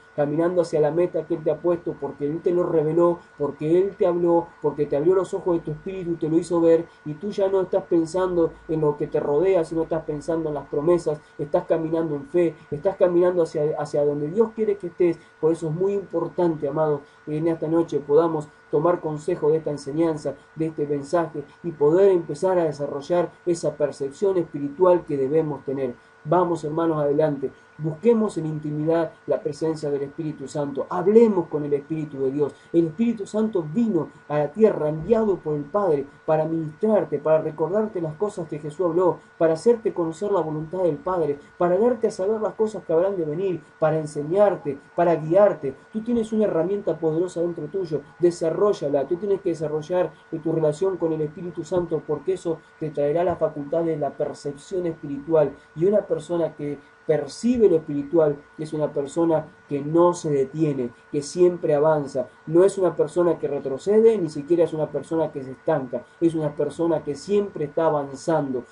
Speaker 4: hacia la meta que Él te ha puesto, porque Él te lo reveló, porque Él te habló, porque te abrió los ojos de tu espíritu y te lo hizo ver, y tú ya no estás pensando en lo que te rodea, sino estás pensando en las promesas, estás caminando en fe, estás caminando hacia donde Dios quiere que estés. Por eso es muy importante, amados, que en esta noche podamos tomar consejo de esta enseñanza, de este mensaje, y poder empezar a desarrollar esa percepción espiritual que debemos tener. Vamos, hermanos, adelante. Busquemos en intimidad la presencia del Espíritu Santo. Hablemos con el Espíritu de Dios. El Espíritu Santo vino a la tierra enviado por el Padre para ministrarte, para recordarte las cosas que Jesús habló, para hacerte conocer la voluntad del Padre, para darte a saber las cosas que habrán de venir, para enseñarte, para guiarte. Tú tienes una herramienta poderosa dentro tuyo. Desarróllala. Tú tienes que desarrollar tu relación con el Espíritu Santo, porque eso te traerá la facultad de la percepción espiritual. Y una persona que percibe lo espiritual es una persona que no se detiene, que siempre avanza. No es una persona que retrocede, ni siquiera es una persona que se estanca. Es una persona que siempre está avanzando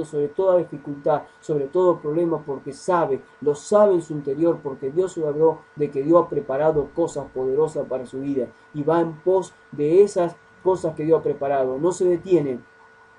Speaker 4: sobre toda dificultad, sobre todo problema, porque lo sabe en su interior, porque Dios se habló de que Dios ha preparado cosas poderosas para su vida y va en pos de esas cosas que Dios ha preparado. No se detiene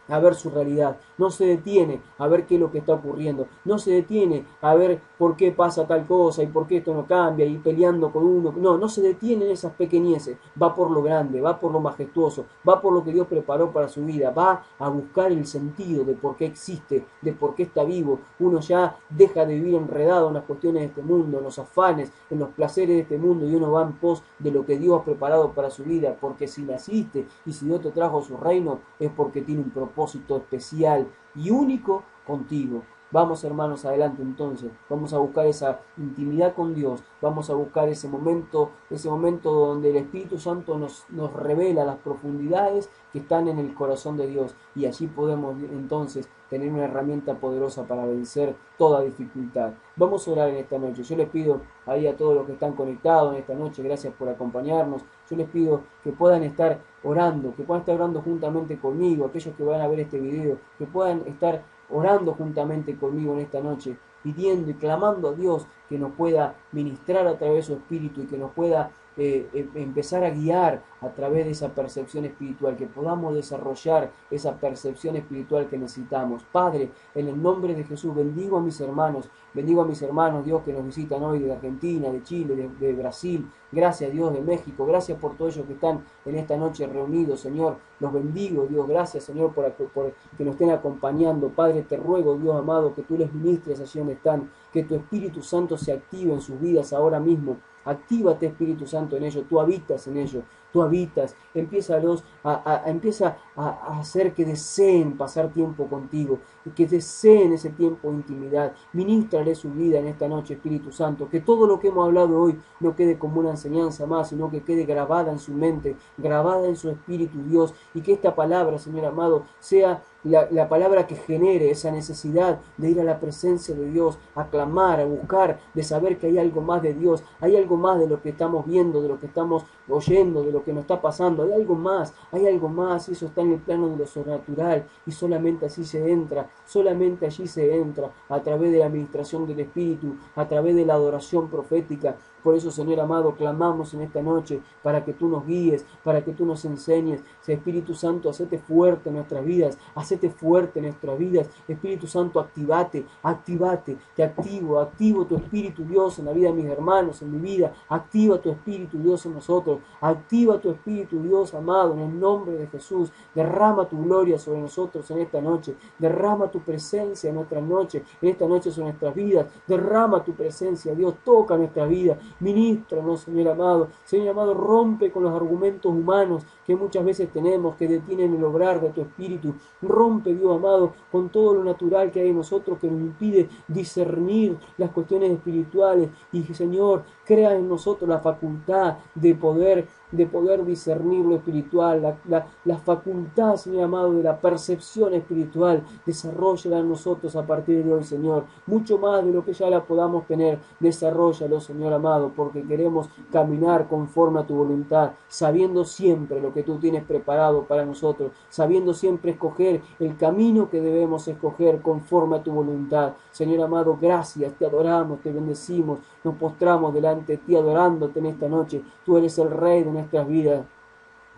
Speaker 4: a ver su realidad, no se detiene a ver qué es lo que está ocurriendo, no se detiene a ver por qué pasa tal cosa y por qué esto no cambia y peleando con uno, no se detiene en esas pequeñeces, va por lo grande, va por lo majestuoso, va por lo que Dios preparó para su vida, va a buscar el sentido de por qué existe, de por qué está vivo. Uno ya deja de vivir enredado en las cuestiones de este mundo, en los afanes, en los placeres de este mundo, y uno va en pos de lo que Dios ha preparado para su vida, porque si naciste y si Dios te trajo a su reino es porque tiene un propósito especial y único contigo. Vamos, hermanos, adelante entonces. Vamos a buscar esa intimidad con Dios. Vamos a buscar ese momento donde el Espíritu Santo nos revela las profundidades que están en el corazón de Dios. Y allí podemos entonces tener una herramienta poderosa para vencer toda dificultad. Vamos a orar en esta noche. Yo les pido ahí a todos los que están conectados en esta noche, gracias por acompañarnos. Yo les pido que puedan estar orando, juntamente conmigo, aquellos que van a ver este video, que puedan estar orando juntamente conmigo en esta noche, pidiendo y clamando a Dios que nos pueda ministrar a través de su Espíritu y que nos pueda empezar a guiar a través de esa percepción espiritual, que podamos desarrollar esa percepción espiritual que necesitamos. Padre, en el nombre de Jesús, bendigo a mis hermanos, Dios, que nos visitan hoy de Argentina, de Chile, de Brasil. Gracias, Dios, de México. Gracias por todos ellos que están en esta noche reunidos, Señor. Los bendigo, Dios. Gracias, Señor, por que nos estén acompañando. Padre, te ruego, Dios amado, que tú les ministres allí donde están, que tu Espíritu Santo se active en sus vidas ahora mismo. Actívate, Espíritu Santo, en ellos. Tú habitas en ellos. Tú habitas, empieza a hacer que deseen pasar tiempo contigo, que deseen ese tiempo de intimidad. Ministrale su vida en esta noche, Espíritu Santo, que todo lo que hemos hablado hoy no quede como una enseñanza más, sino que quede grabada en su mente, grabada en su espíritu, Dios, y que esta palabra, Señor amado, sea la palabra que genere esa necesidad de ir a la presencia de Dios, a clamar, a buscar, de saber que hay algo más de Dios, hay algo más de lo que estamos viendo, de lo que estamos oyendo, de lo que nos está pasando, hay algo más, y eso está en el plano de lo sobrenatural, y solamente allí se entra a través de la administración del Espíritu, a través de la adoración profética. Por eso, Señor amado, clamamos en esta noche para que tú nos guíes, para que tú nos enseñes. Espíritu Santo, hacete fuerte en nuestras vidas, hacete fuerte en nuestras vidas. Espíritu Santo, activate, te activo tu Espíritu Dios en la vida de mis hermanos, en mi vida. Activa tu Espíritu Dios en nosotros, activa tu Espíritu Dios amado, en el nombre de Jesús. Derrama tu gloria sobre nosotros en esta noche, derrama tu presencia en nuestras noches, en esta noche sobre nuestras vidas. Derrama tu presencia, Dios, toca nuestra vida. Ministranos, Señor amado, rompe con los argumentos humanos que muchas veces tenemos, que detienen el obrar de tu Espíritu. Rompe, Dios amado, con todo lo natural que hay en nosotros, que nos impide discernir las cuestiones espirituales. Y, Señor, crea en nosotros la facultad de poder discernir lo espiritual, la facultad, Señor amado, de la percepción espiritual. Desarrolla en nosotros a partir de hoy, Señor, mucho más de lo que ya la podamos tener. Desarrollalo, Señor amado, porque queremos caminar conforme a tu voluntad, sabiendo siempre lo que tú tienes preparado para nosotros, sabiendo siempre escoger el camino que debemos escoger conforme a tu voluntad. Señor amado, gracias, te adoramos, te bendecimos, nos postramos delante de ti adorándote en esta noche. Tú eres el Rey de nuestras vidas.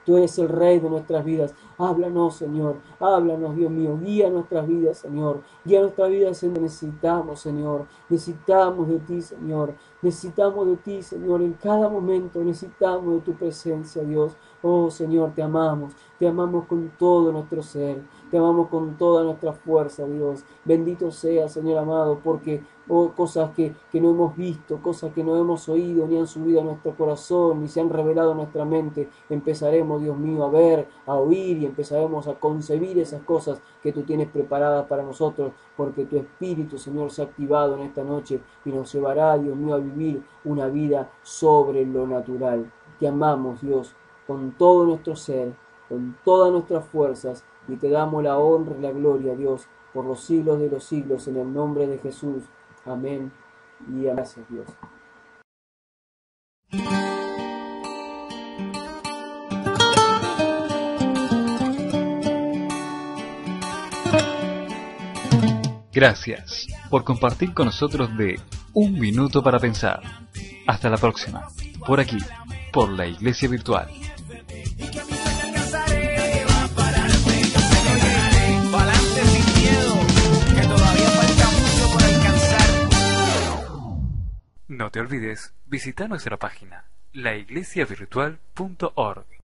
Speaker 4: Tú eres el Rey de nuestras vidas. Háblanos, Señor. Háblanos, Dios mío. Guía nuestras vidas, Señor. Guía nuestras vidas. Necesitamos, Señor. Necesitamos de ti, Señor. Necesitamos de ti, Señor. En cada momento necesitamos de tu presencia, Dios. Oh, Señor, te amamos. Te amamos con todo nuestro ser. Te amamos con toda nuestra fuerza, Dios. Bendito sea, Señor amado, porque cosas que no hemos visto, cosas que no hemos oído, ni han subido a nuestro corazón, ni se han revelado en nuestra mente, empezaremos, Dios mío, a ver, a oír, y empezaremos a concebir esas cosas que tú tienes preparadas para nosotros, porque tu Espíritu, Señor, se ha activado en esta noche y nos llevará, Dios mío, a vivir una vida sobre lo natural. Te amamos, Dios, con todo nuestro ser, con todas nuestras fuerzas, y te damos la honra y la gloria, Dios, por los siglos de los siglos, en el nombre de Jesús. Amén. Y gracias, Dios.
Speaker 1: Gracias por compartir con nosotros de Un Minuto para Pensar. Hasta la próxima, por aquí, por la Iglesia Virtual. No te olvides visitar nuestra página, laiglesiavirtual.org.